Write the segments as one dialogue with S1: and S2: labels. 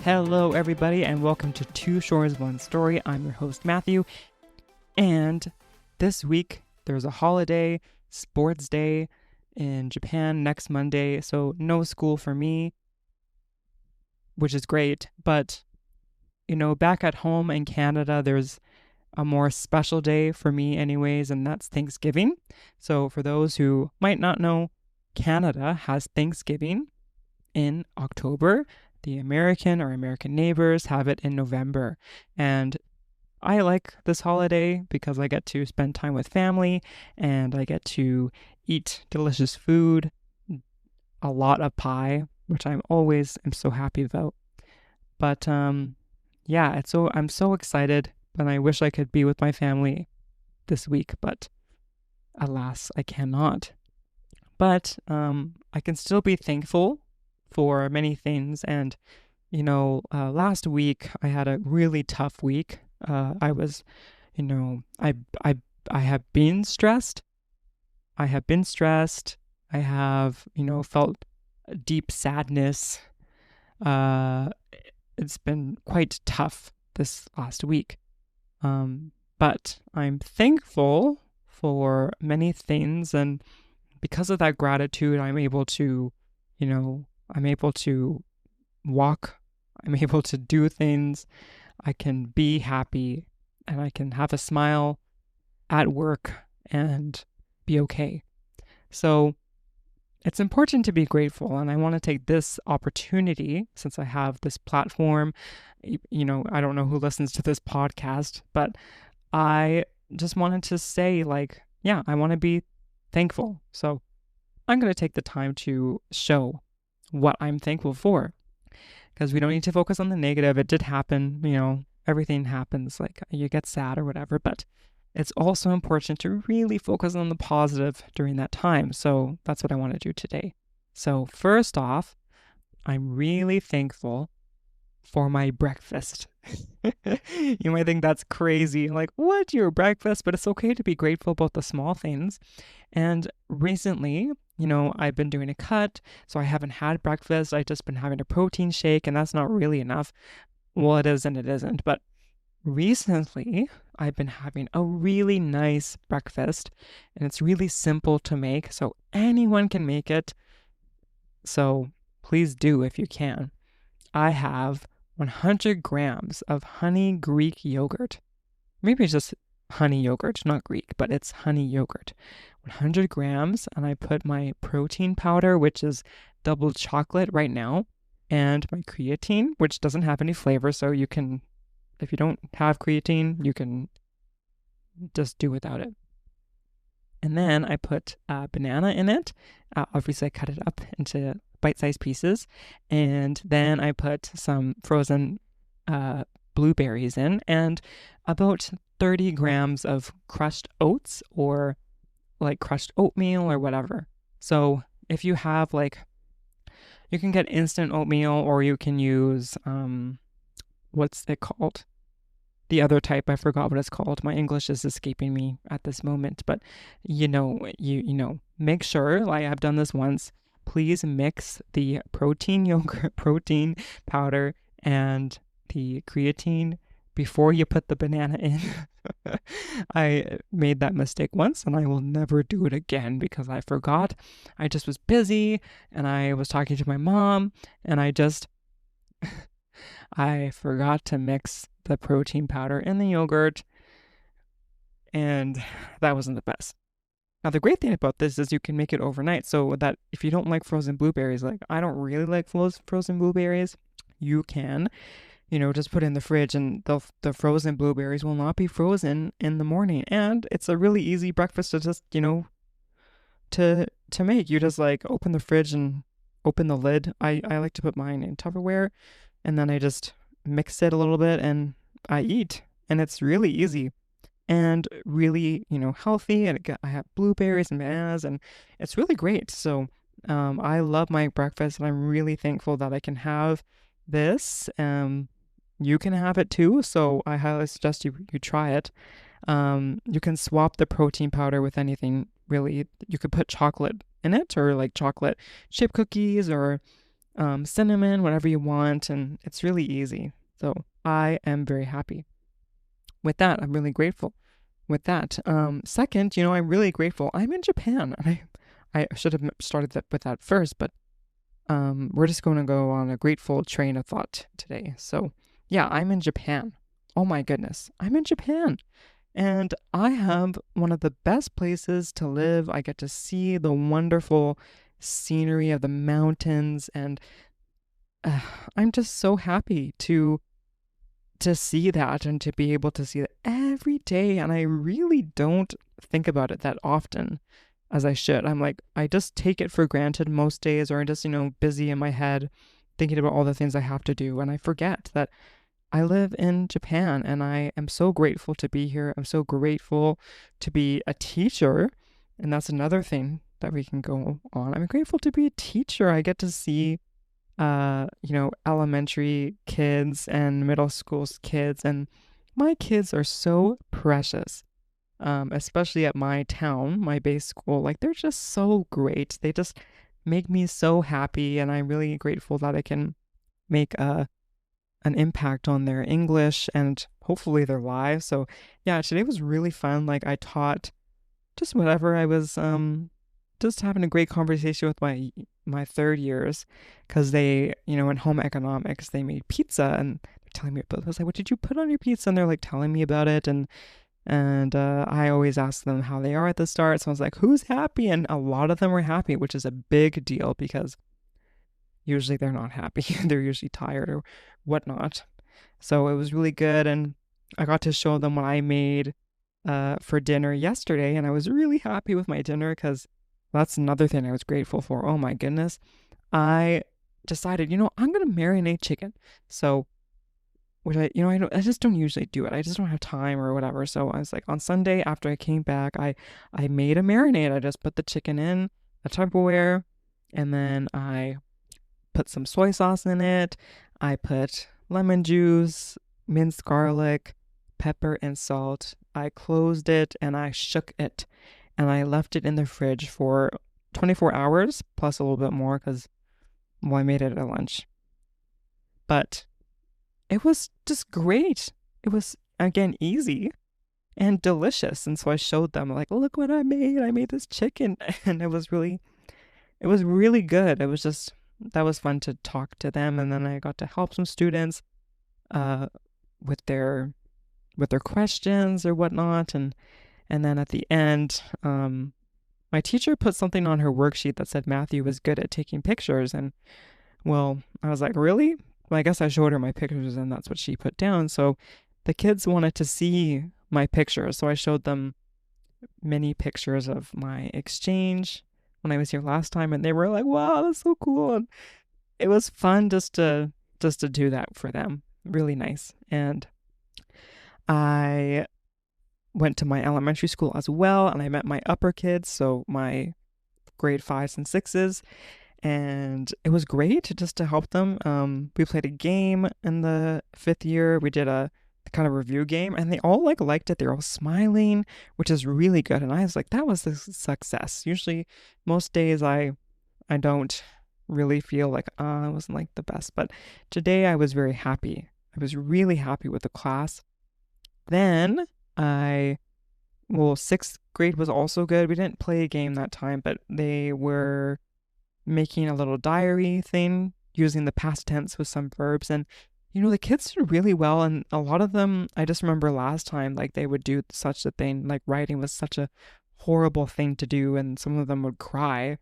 S1: Hello, everybody, and welcome to Two Shores, One Story. I'm your host, Matthew, and this week there's a holiday, sports day in Japan next Monday, so no school for me, which is great, but, back at home in Canada, there's a more special day for me anyways, and that's Thanksgiving. So for those who might not know, Canada has Thanksgiving in October. The American neighbors have it in November. And I like this holiday because I get to spend time with family and I get to eat delicious food, a lot of pie, which I'm so happy about. But I'm so excited, but I wish I could be with my family this week, but alas, I cannot. But I can still be thankful for many things. And, last week I had a really tough week. I was, I have been stressed. I have been stressed. I have, felt deep sadness. It's been quite tough this last week. But I'm thankful for many things. And because of that gratitude, I'm able to walk, I'm able to do things, I can be happy, and I can have a smile at work and be okay. So it's important to be grateful, and I want to take this opportunity, since I have this platform, I don't know who listens to this podcast, but I just wanted to say, I want to be thankful. So I'm going to take the time to show what I'm thankful for, because we don't need to focus on the negative. It did happen, everything happens, like you get sad or whatever, but it's also important to really focus on the positive during that time. So that's what I want to do today. So first off, I'm really thankful for my breakfast. You might think that's crazy, like, what, your breakfast? But it's okay to be grateful about the small things. And recently, I've been doing a cut, so I haven't had breakfast. I've just been having a protein shake, and that's not really enough. Well, it is and it isn't. But recently, I've been having a really nice breakfast, and it's really simple to make, so anyone can make it. So please do if you can. I have 100 grams of honey Greek yogurt. Maybe it's just honey yogurt, not Greek, but it's honey yogurt. 100 grams, and I put my protein powder, which is double chocolate right now, and my creatine, which doesn't have any flavor, so you can, if you don't have creatine, you can just do without it. And then I put a banana in it. Obviously, I cut it up into bite-sized pieces, and then I put some frozen blueberries in, and about 30 grams of crushed oats, or like crushed oatmeal or whatever. So if you have you can get instant oatmeal, or you can use what's it called? The other type, I forgot what it's called. My English is escaping me at this moment, but make sure, I've done this once, please mix the protein yogurt, protein powder, and the creatine before you put the banana in. I made that mistake once, and I will never do it again because I forgot. I just was busy, and I was talking to my mom, and I forgot to mix the protein powder in the yogurt, and that wasn't the best. Now, the great thing about this is you can make it overnight, so that if you don't like frozen blueberries, I don't really like frozen blueberries, you can, just put it in the fridge, and the frozen blueberries will not be frozen in the morning. And it's a really easy breakfast to just, to make. You just open the fridge and open the lid. I like to put mine in Tupperware, and then I just mix it a little bit and I eat. And it's really easy and really, healthy. And I have blueberries and bananas, and it's really great. So I love my breakfast, and I'm really thankful that I can have this. You can have it too, so I highly suggest you try it. You can swap the protein powder with anything, really. You could put chocolate in it, or chocolate chip cookies, or cinnamon, whatever you want, and it's really easy. So I am very happy with that. I'm really grateful with that. Second, I'm really grateful. I'm in Japan. I should have started with that first, but we're just going to go on a grateful train of thought today. So, yeah, I'm in Japan. Oh my goodness, I'm in Japan. And I have one of the best places to live. I get to see the wonderful scenery of the mountains, and uh, I'm just so happy to see that and to be able to see it every day. And I really don't think about it that often as I should. I'm like, I just take it for granted most days, or I'm just, busy in my head thinking about all the things I have to do. And I forget that I live in Japan and I am so grateful to be here. I'm so grateful to be a teacher. And that's another thing that we can go on. I'm grateful to be a teacher. I get to see elementary kids and middle school kids, and my kids are so precious. Especially at my town, my base school, like they're just so great. They just make me so happy, and I'm really grateful that I can make an impact on their English and hopefully their lives. So yeah, today was really fun. Like I taught just whatever. I was just having a great conversation with my third years, because they, in home economics, they made pizza, and they're telling me about it. I was like, what did you put on your pizza? And they're like telling me about it, and I always ask them how they are at the start. So I was like, who's happy? And a lot of them were happy, which is a big deal, because usually they're not happy. They're usually tired or whatnot. So it was really good, and I got to show them what I made for dinner yesterday, and I was really happy with my dinner, because that's another thing I was grateful for. Oh my goodness. I decided, I'm going to marinate chicken. So, which I just don't usually do it. I just don't have time or whatever. So I was like, on Sunday after I came back, I made a marinade. I just put the chicken in a Tupperware, and then I put some soy sauce in it. I put lemon juice, minced garlic, pepper, and salt. I closed it and I shook it, and I left it in the fridge for 24 hours plus a little bit more, because, I made it at lunch. But it was just great. It was, again, easy and delicious. And so I showed them, like, look what I made. I made this chicken. And it was really good. It was just, that was fun to talk to them. And then I got to help some students with their questions or whatnot. And then at the end, my teacher put something on her worksheet that said Matthew was good at taking pictures. And, well, I was like, really? Well, I guess I showed her my pictures, and that's what she put down. So the kids wanted to see my pictures. So I showed them many pictures of my exchange when I was here last time, and they were like, wow, that's so cool. And it was fun just to do that for them. Really nice. And I went to my elementary school as well, and I met my upper kids, so my grade 5s and 6s, and it was great just to help them. We played a game in the 5th year. We did a kind of review game, and they all liked it. They're all smiling, which is really good. And I was like, that was a success. Usually most days I don't really feel like I wasn't like the best, but today I was very happy. I was really happy with the class. Then 6th grade was also good. We didn't play a game that time, but they were making a little diary thing using the past tense with some verbs. And, the kids did really well. And a lot of them, I just remember last time, like they would do such a thing, like writing was such a horrible thing to do. And some of them would cry,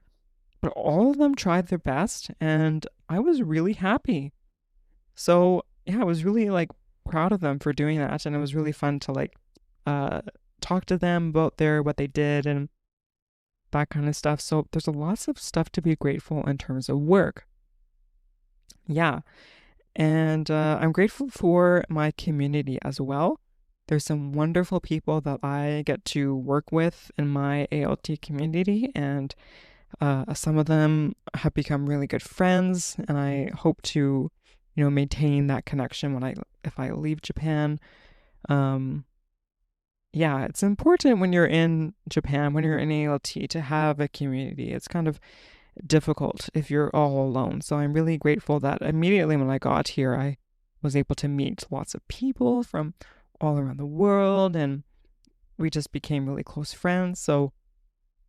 S1: but all of them tried their best. And I was really happy. So yeah, I was really proud of them for doing that. And it was really fun to talk to them about what they did and that kind of stuff. So there's lots of stuff to be grateful in terms of work. Yeah. And I'm grateful for my community as well. There's some wonderful people that I get to work with in my ALT community, and some of them have become really good friends, and I hope to, maintain that connection if I leave Japan. Yeah, it's important when you're in Japan, when you're in ALT, to have a community. difficult if you're all alone. So I'm really grateful that immediately when I got here, I was able to meet lots of people from all around the world, and we just became really close friends. So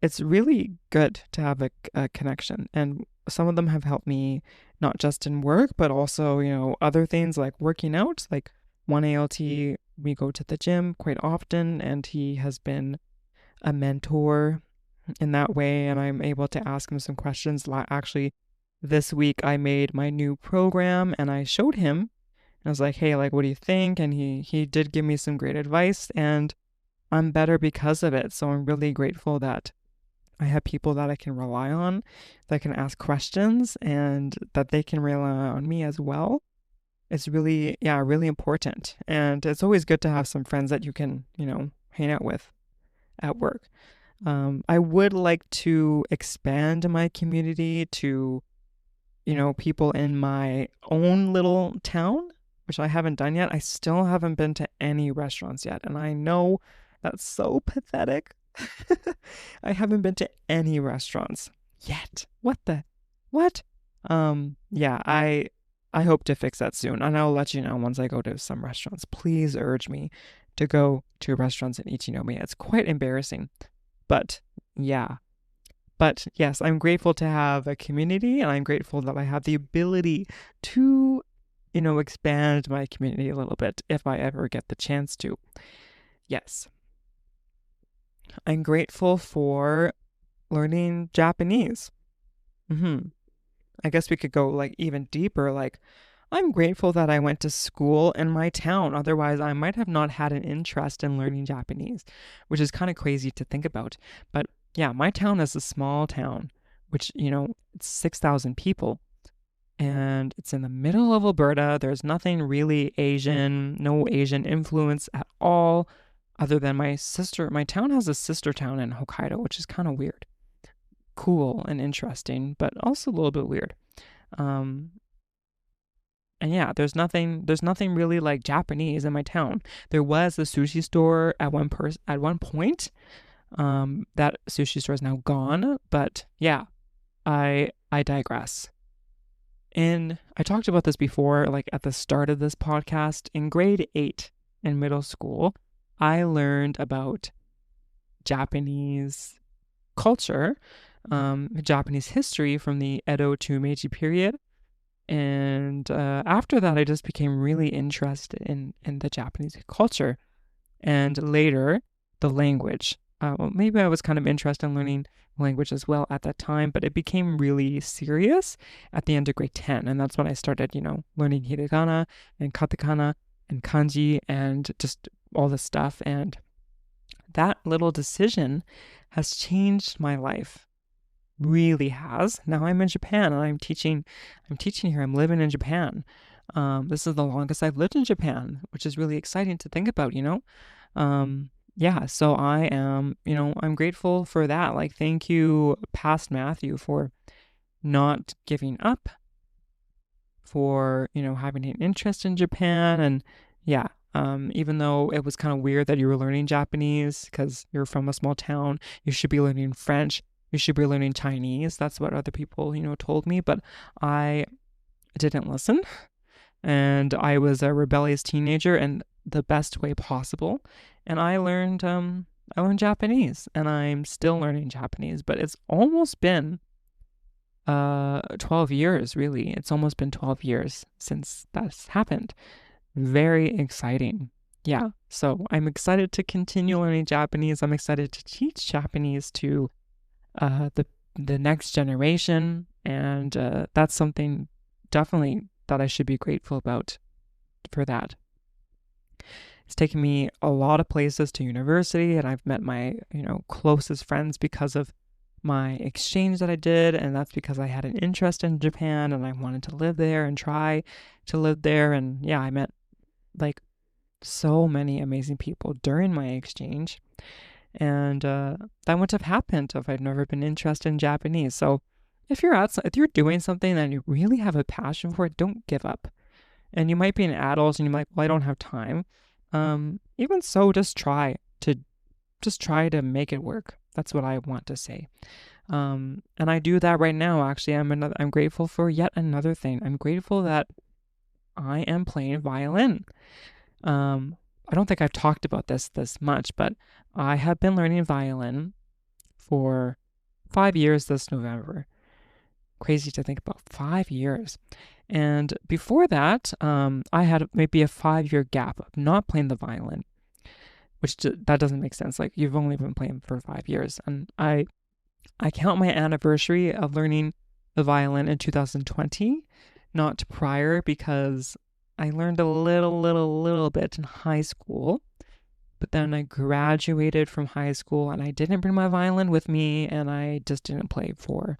S1: it's really good to have a connection. And some of them have helped me not just in work, but also, other things like working out. Like one ALT, we go to the gym quite often, and he has been a mentor in that way. And I'm able to ask him some questions. Actually, this week I made my new program and I showed him. I was like, hey, like, what do you think? And he did give me some great advice, and I'm better because of it. So I'm really grateful that I have people that I can rely on, that can ask questions, and that they can rely on me as well. It's really, really important. And it's always good to have some friends that you can, hang out with at work. I would like to expand my community to, people in my own little town, which I haven't done yet. I still haven't been to any restaurants yet. And I know that's so pathetic. I haven't been to any restaurants yet. What? Yeah, I hope to fix that soon. And I'll let you know once I go to some restaurants. Please urge me to go to restaurants in Ichinomiya. It's quite embarrassing. But yeah. But yes, I'm grateful to have a community, and I'm grateful that I have the ability to, expand my community a little bit if I ever get the chance to. Yes. I'm grateful for learning Japanese. I guess we could go like even deeper. Like, I'm grateful that I went to school in my town. Otherwise, I might have not had an interest in learning Japanese, which is kind of crazy to think about. But yeah, my town is a small town, which, it's 6,000 people. And it's in the middle of Alberta. There's nothing really Asian, no Asian influence at all, other than my sister. My town has a sister town in Hokkaido, which is kind of weird. Cool and interesting, but also a little bit weird. And yeah, there's nothing really like Japanese in my town. There was a sushi store at one point. That sushi store is now gone, but yeah, I digress. And I talked about this before, like at the start of this podcast. In grade 8 in middle school, I learned about Japanese culture, Japanese history from the Edo to Meiji period. And after that, I just became really interested in the Japanese culture. And later, the language. Well, maybe I was kind of interested in learning language as well at that time, but it became really serious at the end of grade 10. And that's when I started, learning hiragana and katakana and kanji and just all this stuff. And that little decision has changed my life. Really has. Now I'm in Japan and I'm teaching here. I'm living in Japan. This is the longest I've lived in Japan, which is really exciting to think about, yeah, so I am, I'm grateful for that. Like, thank you, past Matthew, for not giving up, for, having an interest in Japan. And yeah, even though it was kind of weird that you were learning Japanese because you're from a small town, you should be learning French, you should be learning Chinese. That's what other people, told me, but I didn't listen. And I was a rebellious teenager in the best way possible. And I learned Japanese, and I'm still learning Japanese, but it's almost been 12 years, really. It's almost been 12 years since that's happened. Very exciting. Yeah, so I'm excited to continue learning Japanese. I'm excited to teach Japanese to the next generation, and that's something definitely that I should be grateful about for that. It's taken me a lot of places to university, and I've met my, closest friends because of my exchange that I did, and that's because I had an interest in Japan and I wanted to live there and try to live there. And yeah, I met like so many amazing people during my exchange, and that wouldn't have happened if I'd never been interested in Japanese. So if you're doing something that you really have a passion for it, don't give up. And you might be an adult and you're like, well, I don't have time. Even so, just try to make it work. That's what I want to say. And I do that right now. Actually, I'm grateful for yet another thing. I'm grateful that I am playing violin. Um, I don't think I've talked about this much, but I have been learning violin for 5 years this November. Crazy to think about, 5 years. And before that, I had maybe a 5-year gap of not playing the violin, which that doesn't make sense. Like, you've only been playing for 5 years. And I count my anniversary of learning the violin in 2020, not prior, because I learned a little bit in high school. But then I graduated from high school and I didn't bring my violin with me, and I just didn't play for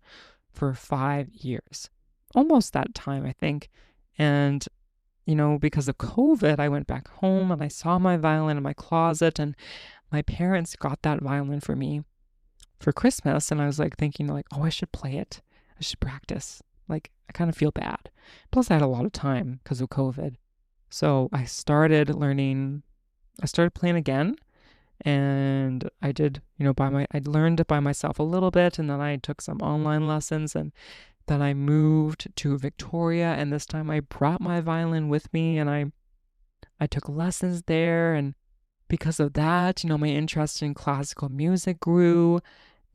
S1: 5 years. Almost that time, I think. And, because of COVID, I went back home and I saw my violin in my closet, and my parents got that violin for me for Christmas. And I was like thinking like, oh, I should play it. I should practice. Like, I kind of feel bad. Plus, I had a lot of time because of COVID. So I started playing again, and I did, I learned it by myself a little bit, and then I took some online lessons, and then I moved to Victoria, and this time I brought my violin with me, and I took lessons there, and because of that, my interest in classical music grew,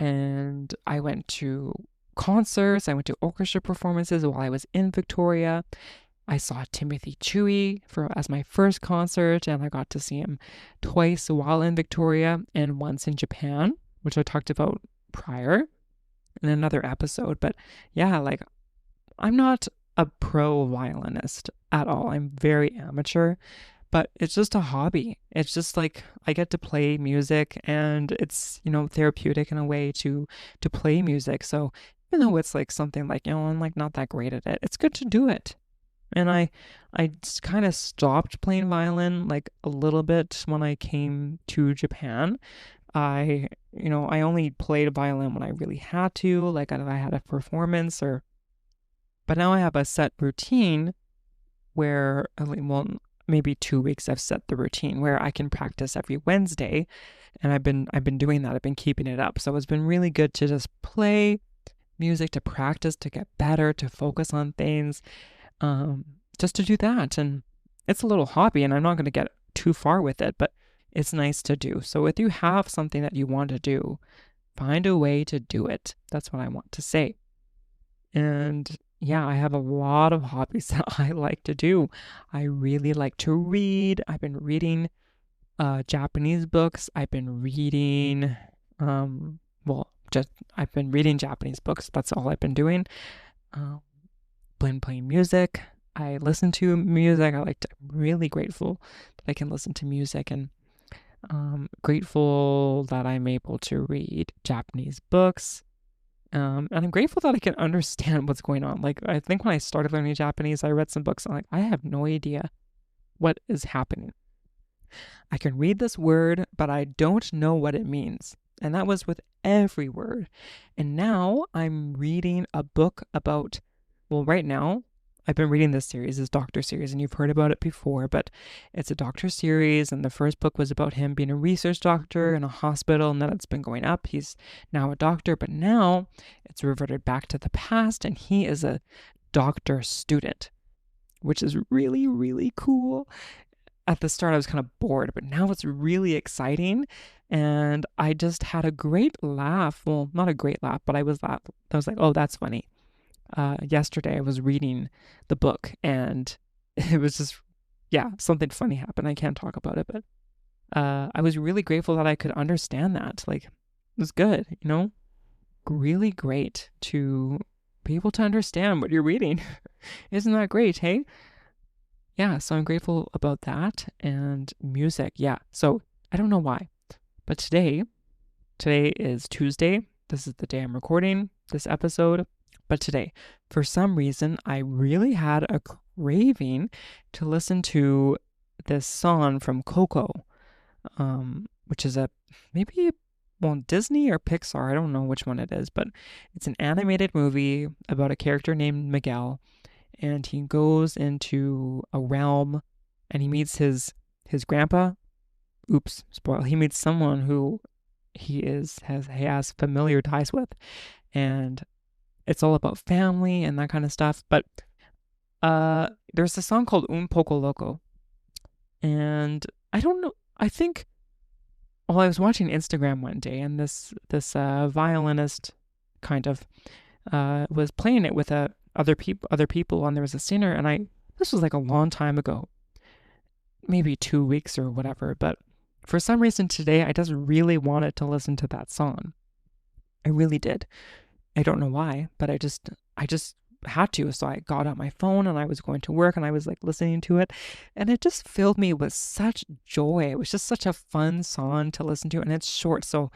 S1: and I went to concerts, I went to orchestra performances while I was in Victoria. I saw Timothy Chewy as my first concert, and I got to see him twice while in Victoria and once in Japan, which I talked about prior in another episode. But yeah, like, I'm not a pro violinist at all. I'm very amateur, but it's just a hobby. It's just like I get to play music, and it's, therapeutic in a way to play music. So even though it's like something like, I'm like not that great at it, it's good to do it. And I kind of stopped playing violin like a little bit when I came to Japan. I only played violin when I really had to, like if I had a performance but now I have a set routine where, well, maybe 2 weeks I've set the routine where I can practice every Wednesday, and I've been doing that. I've been keeping it up. So it's been really good to just play music, to practice, to get better, to focus on things. Just to do that. And it's a little hobby, and I'm not going to get too far with it, but it's nice to do. So if you have something that you want to do, find a way to do it. That's what I want to say. And yeah, I have a lot of hobbies that I like to do. I really like to read. I've been reading Japanese books. I've been reading, I've been reading Japanese books. That's all I've been doing. Been playing music. I listen to music. I'm really grateful that I can listen to music, and grateful that I'm able to read Japanese books. And I'm grateful that I can understand what's going on. Like, I think when I started learning Japanese, I read some books, and I'm like, I have no idea what is happening. I can read this word, but I don't know what it means. And that was with every word. And now I'm reading a book about, well, right now, I've been reading this series, this doctor series, and you've heard about it before, but it's a doctor series, and the first book was about him being a research doctor in a hospital, and then it's been going up. He's now a doctor, but now it's reverted back to the past, and he is a doctor student, which is really, really cool. At the start, I was kind of bored, but now it's really exciting, and I just had a great laugh. Well, not a great laugh, but I was like, oh, that's funny. Yesterday I was reading the book, and it was just, something funny happened. I can't talk about it, but I was really grateful that I could understand that. Like, it was good, really great to be able to understand what you're reading. Isn't that great, hey? Yeah, so I'm grateful about that. And music, yeah. So I don't know why, but today is Tuesday. This is the day I'm recording this episode. But today, for some reason, I really had a craving to listen to this song from Coco, which is Disney or Pixar. I don't know which one it is, but it's an animated movie about a character named Miguel, and he goes into a realm, and he meets his grandpa. Oops, spoil. He meets someone who he has familiar ties with. and it's all about family and that kind of stuff. But there's a song called Un Poco Loco, and I don't know. I think, well, I was watching Instagram one day, and this violinist kind of was playing it with other people, and there was a singer, and this was like a long time ago, maybe 2 weeks or whatever, but for some reason today I just really wanted to listen to that song. I really did. I don't know why, but I just had to. So I got out my phone and I was going to work and I was like listening to it, and it just filled me with such joy. It was just such a fun song to listen to, and it's short. So,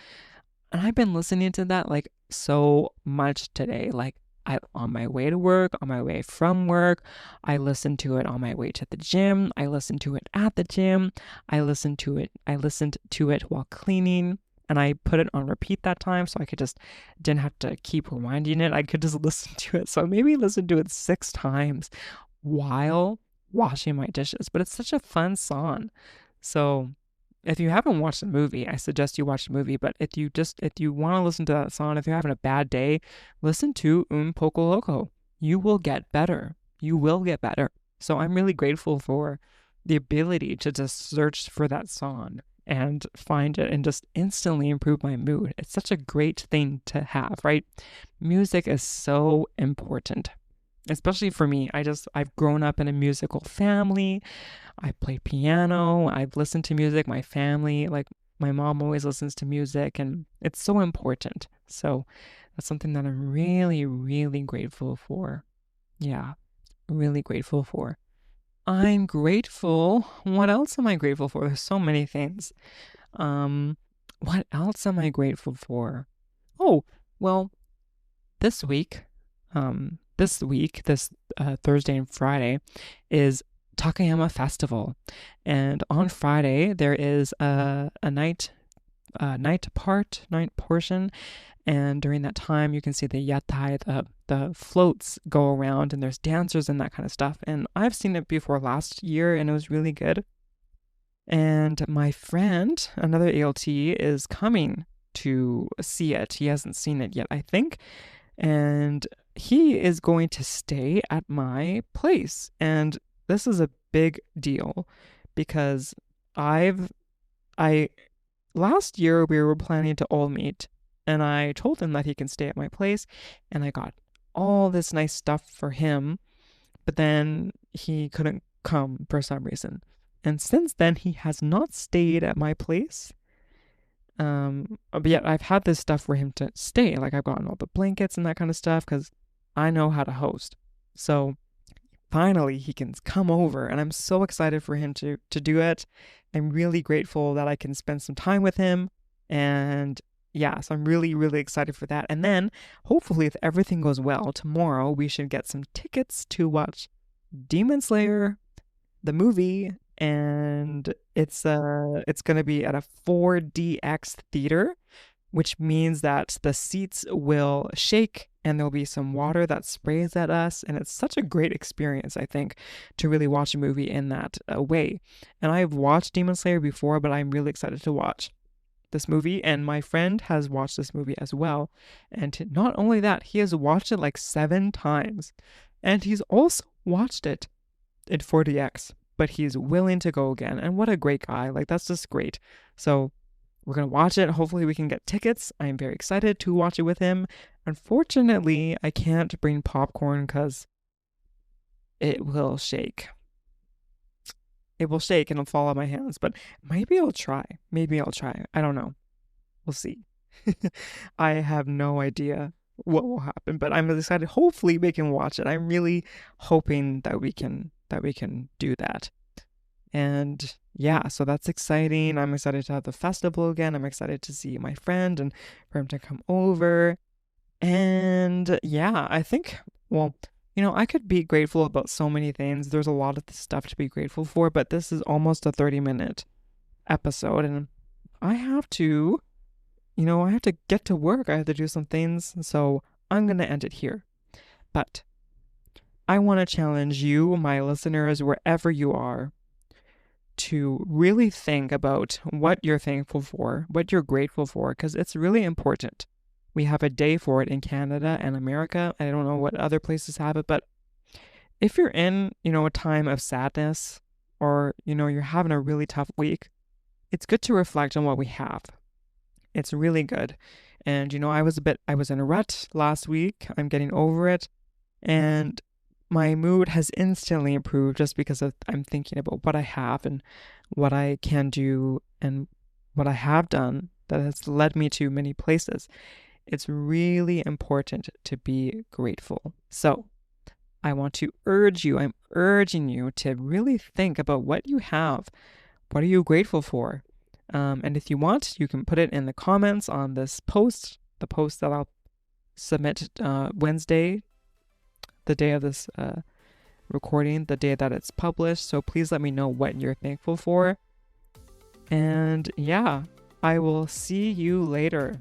S1: and I've been listening to that like so much today. Like I on my way to work, on my way from work, I listened to it on my way to the gym, I listened to it at the gym, I listened to it while cleaning, and I put it on repeat that time so I could just didn't have to keep rewinding it. I could just listen to it. So I maybe listened to it 6 times while washing my dishes. But it's such a fun song. So if you haven't watched the movie, I suggest you watch the movie. But if you want to listen to that song, if you're having a bad day, listen to Un Poco Loco. You will get better. You will get better. So I'm really grateful for the ability to just search for that song and find it and just instantly improve my mood. It's such a great thing to have, right? Music is so important, especially for me. I've grown up in a musical family. I play piano. I've listened to music. My family, like my mom always listens to music, and it's so important. So that's something that I'm really, really grateful for. Yeah, really grateful for. I'm grateful. What else am I grateful for? There's so many things. What else am I grateful for? Oh, well, this week, this Thursday and Friday is Takayama Festival, and on Friday there is a night portion, and during that time you can see the yatai, the floats go around, and there's dancers and that kind of stuff. And I've seen it before last year, and it was really good. And my friend, another ALT, is coming to see it. He hasn't seen it yet, I think. And he is going to stay at my place. And this is a big deal because last year we were planning to all meet, and I told him that he can stay at my place, and I got all this nice stuff for him, but then he couldn't come for some reason. And since then, he has not stayed at my place. But yet I've had this stuff for him to stay. Like I've gotten all the blankets and that kind of stuff because I know how to host. So finally he can come over, and I'm so excited for him to do it. I'm really grateful that I can spend some time with him. And yeah, so I'm really, really excited for that. And then hopefully, if everything goes well, tomorrow we should get some tickets to watch Demon Slayer, the movie, and it's going to be at a 4DX theater, which means that the seats will shake and there'll be some water that sprays at us, and it's such a great experience, I think, to really watch a movie in that way. And I've watched Demon Slayer before, but I'm really excited to watch this movie, and my friend has watched this movie as well. And not only that, he has watched it like 7 times, and he's also watched it in 4DX, but he's willing to go again. And what a great guy. Like, that's just great. So we're going to watch it. Hopefully we can get tickets. I'm very excited to watch it with him. Unfortunately, I can't bring popcorn because it will shake. It will shake and it'll fall out of my hands, but maybe I'll try. I don't know. We'll see. I have no idea what will happen, but I'm excited. Hopefully we can watch it. I'm really hoping that we can do that. And yeah, so that's exciting. I'm excited to have the festival again. I'm excited to see my friend and for him to come over. And yeah, I think, well, I could be grateful about so many things. There's a lot of stuff to be grateful for, but this is almost a 30-minute episode, and I have to get to work. I have to do some things, so I'm going to end it here. But I want to challenge you, my listeners, wherever you are, to really think about what you're thankful for, what you're grateful for, because it's really important. We have a day for it in Canada and America. I don't know what other places have it, but if you're in, a time of sadness, or, you're having a really tough week, it's good to reflect on what we have. It's really good. And, I was in a rut last week. I'm getting over it. And my mood has instantly improved just because I'm thinking about what I have and what I can do and what I have done that has led me to many places. It's really important to be grateful. So I'm urging you to really think about what you have. What are you grateful for? And if you want, you can put it in the comments on this post, the post that I'll submit Wednesday, the day of this recording, the day that it's published. So please let me know what you're thankful for. And yeah, I will see you later.